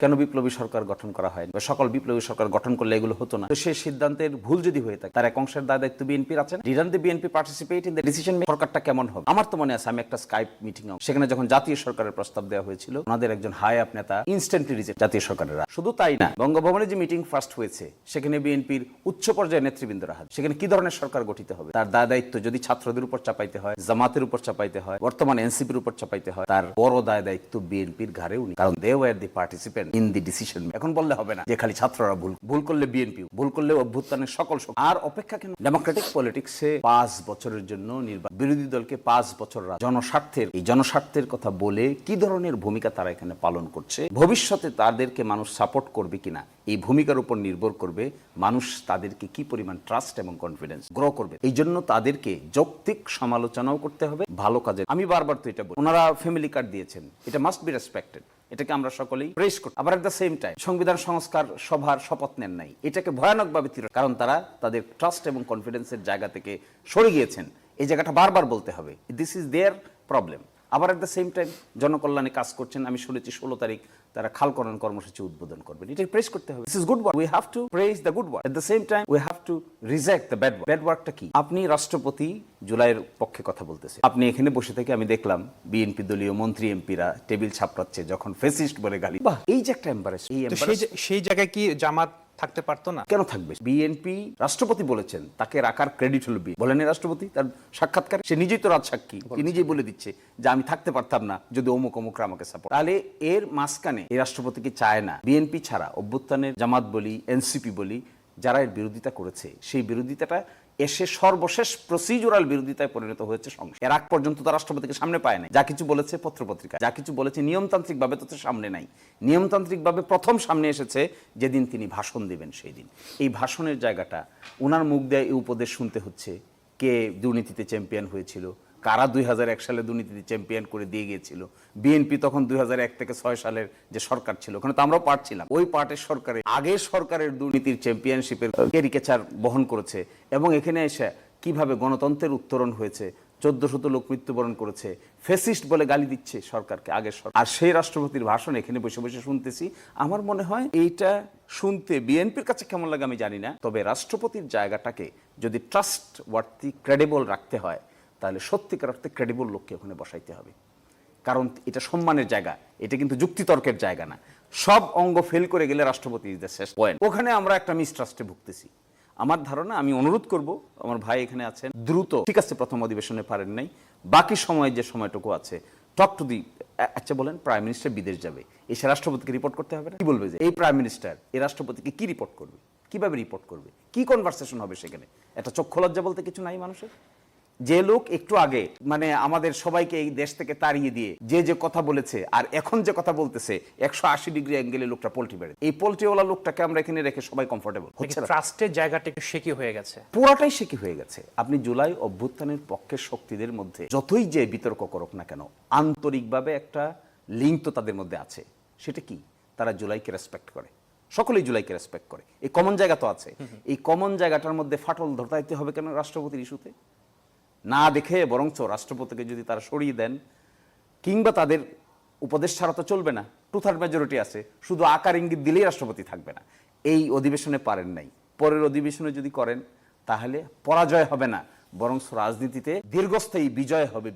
কেন বিপ্লবী সরকার গঠন করা হয়নি বা সকল বিপ্লবী সরকার গঠন করলে এগুলো হতো না? তো সেই সিদ্ধান্তের ভুল যদি হয়ে থাকে তার এক অংশের দায়িত্ব বিএনপির আছে। Didn't the BNP participate in the decision making? সরকারটা কেমন হবে? আমার তো মনে আছে আমি একটা স্কাইপ মিটিং সেখানে যখন জাতীয় সরকারের প্রস্তাব দেওয়া হয়েছিল, ওনাদের একজন হাই আপ নেতা ইনস্ট্যান্টলি রিজেক্ট জাতীয় সরকারের। শুধু তাই না, বঙ্গভবনে যে মিটিং ফার্স্ট হয়েছে সেখানে বিএনপির উচ্চ পর্যায়ের নেতৃবৃন্দরা হাত। সেখানে কি ধরনের সরকার গঠিত হবে তার দায়িত্ব যদি ছাত্রদের উপর চাপাইতে হয়, জামাতের উপর চাপাইতে হয়, বর্তমান এনসিপির উপর চাপাইতে হয়, তার বড় দায়িত্ব বিএনপির ঘাড়েও নেই, কারণ they were the participant in the decision. এখন বললে হবে না যে খালি ছাত্ররা ভুল করলে বিএনপি ভুল করলে অভ্যুত্থানের সকল আর অপেক্ষা কেন? ডেমোক্রেটিক পলিটিক্সে 5 বছরের জন্য বিরোধী দলকে 5 বছর জনস্বার্থের কথা বলে কি ধরনের ভূমিকা তারা এখানে পালন করছে, ভবিষ্যতে তাদেরকে মানুষ সাপোর্ট করবে কিনা এই ভূমিকার উপর নির্ভর করবে মানুষ তাদেরকে কি পরিমাণ ট্রাস্ট এবং কনফিডেন্স গ্রো করবে। এই জন্য তাদেরকে যৌক্তিক সমালোচনাও করতে হবে ভালো কাজে। আমি বারবার তো এটা বলি, ওনারা ফ্যামিলি কার্ড দিয়েছেন, এটা মাস্ট বি রেসপেক্টেড, এটাকে আমরা সকলেই প্রেস করি। আবার এট দ্য সেম টাইম সংবিধান সংস্কার সভার শপথ নেন নাই, এটাকে ভয়ানকভাবে কারণ তারা তাদের ট্রাস্ট এবং কনফিডেন্সের জায়গা থেকে সরে গিয়েছেন। এই জায়গাটা বারবার বলতে হবে, দিস ইজ দেয়ার প্রবলেম। আবার এট দ্য সেম টাইম জনকল্যাণে কাজ করছেন। আমি শুনেছি 16 তারিখ তারা খাল খনন কর্মসূচি উদ্বোধন করবেন, এটা প্রেস করতে হবে। This is good work, we have to praise the good work, at the same time we have to reject the bad work. Bad ওয়ার্কটা কি? আপনি রাষ্ট্রপতি জুলাইয়ের পক্ষে কথা বলতেছেন, আপনি এখানে বসে থেকে আমি দেখলাম বিএনপি দলীয় মন্ত্রী এমপিরা টেবিল ছাপড়াচ্ছে যখন ফেসিস্ট বলে গালি। বাহ, এই যে একটা এম্বারেস, সেই জায়গায় কি জামাত থাকতে পারতো না? কেন থাকবে? বিএনপি রাষ্ট্রপতি বলেছেন তাকে রাখার ক্রেডিট হলো বলেন রাষ্ট্রপতি তার সাক্ষাৎকার, সে নিজেই তো রাজসাক্ষী, সে নিজেই বলে দিচ্ছে যে আমি থাকতে পারতাম না যদি অমুক অমুকরা আমাকে সাপোর্ট। তাহলে এর মাঝখানে এই রাষ্ট্রপতি কি চায় না বিএনপি ছাড়া অভ্যুত্থানের জামাত বলি এনসিপি বলি যারা এর বিরোধিতা করেছে সেই বিরোধিতাটা এসে সর্বশেষ প্রসিজুরাল বিরোধিতায় পরিণত হয়েছে সংসদ। এর আগ পর্যন্ত তো রাষ্ট্রপতিকে সামনে পায় নাই, যা কিছু বলেছে পত্রপত্রিকা, যা কিছু বলেছে নিয়মতান্ত্রিকভাবে তো সামনে নাই। নিয়মতান্ত্রিকভাবে প্রথম সামনে এসেছে যেদিন তিনি ভাষণ দিবেন সেই দিন। এই ভাষণের জায়গাটা ওনার মুখ দিয়ে এই উপদেশ শুনতে হচ্ছে, কে দুর্নীতিতে চ্যাম্পিয়ন হয়েছিল, কারা 2001 সালে দুর্নীতিতে চ্যাম্পিয়ন করে দিয়ে গিয়েছিল। বিএনপি তখন 2001 থেকে 6 সালের যে সরকার ছিল ওখানে তো আমরাও পার্ট ছিলাম, ওই পার্টের সরকারে আগের সরকারের দুর্নীতির চ্যাম্পিয়নশিপের ক্যারিকেচার বহন করেছে এবং এখানে এসে কিভাবে গণতন্ত্রের উত্তরণ হয়েছে, 1400 লোক মৃত্যুবরণ করেছে, ফেসিস্ট বলে গালি দিচ্ছে সরকারকে আগের সরকার। আর সেই রাষ্ট্রপতির ভাষণ এখানে বসে বসে শুনতেছি। আমার মনে হয় এইটা শুনতে বিএনপির কাছে কেমন লাগে আমি জানি না, তবে রাষ্ট্রপতির জায়গাটাকে যদি ট্রাস্ট ওয়ার্থি ক্রেডিবল রাখতে হয় তাহলে সত্যিকার অর্থে ক্রেডিবল লোককে ওখানে বসাইতে হবে, কারণ এটা সম্মানের জায়গা, এটা কিন্তু যুক্তিতর্কের জায়গা না। সব অঙ্গ ফেল করে গেলে রাষ্ট্রপতি ইজ দ্য শেষ পয়েন্ট। ওখানে আমরা একটা মিসট্রাস্টে ভুগতেছি। আমার ধারণা, আমি অনুরোধ করব, আমার ভাই এখানে আছেন, দ্রুত, ঠিক আছে প্রথম অধিবেশনে পারেন নাই, বাকি সময় যে সময়টুকু আছে টক টু দি, আচ্ছা বলেন প্রাইম মিনিস্টার বিদেশ যাবে, এসে রাষ্ট্রপতিকে রিপোর্ট করতে হবে না? কি বলবে যে এই প্রাইম মিনিস্টার এই রাষ্ট্রপতিকে কি রিপোর্ট করবে, কিভাবে রিপোর্ট করবে, কি কনভারসেশন হবে সেখানে? একটা চক্ষু লজ্জা বলতে কিছু নাই মানুষের? যে লোক একটু আগে মানে আমাদের সবাইকে এই দেশ থেকে তাড়িয়ে দিয়ে যে কথা বলেছে আর এখন যে কথা বলতেছে 180 ডিগ্রি অ্যাঙ্গেলে লোকটা পোল্ট্রি বেড়ে, এই পোল্ট্রিওয়ালা লোকটাকে আমরা এখানে রেখে সবাই কমফোর্টেবল হচ্ছে না। ট্রাস্টের জায়গাটা একটু শেকি হয়ে গেছে, পুরাটাই শেকি হয়ে গেছে। আপনি জুলাই অভ্যুত্থানের পক্ষের শক্তিদের মধ্যে যতই যে বিতর্ক করুক না কেন, আন্তরিকভাবে একটা লিঙ্ক তো তাদের মধ্যে আছে। সেটা কি? তারা জুলাইকে রেসপেক্ট করে, সকলেই জুলাইকে রেসপেক্ট করে, এই কমন জায়গা তো আছে। এই কমন জায়গাটার মধ্যে ফাটল ধরতে হবে কেন রাষ্ট্রপতির ইস্যুতে? না দেখে বরঞ্চ রাষ্ট্রপতিকে যদি তারা সরিয়ে দেন কিংবা তাদের উপদেশ ছাড়া তো চলবে না, 2/3 মেজরিটি আছে, শুধু আকার ইঙ্গিত দিলেই রাষ্ট্রপতি থাকবে না। এই অধিবেশনে পারেন নাই, পরের অধিবেশনে যদি করেন তাহলে পরাজয় হবে না, বরঞ্চ রাজনীতিতে দীর্ঘস্থায়ী বিজয় হবে।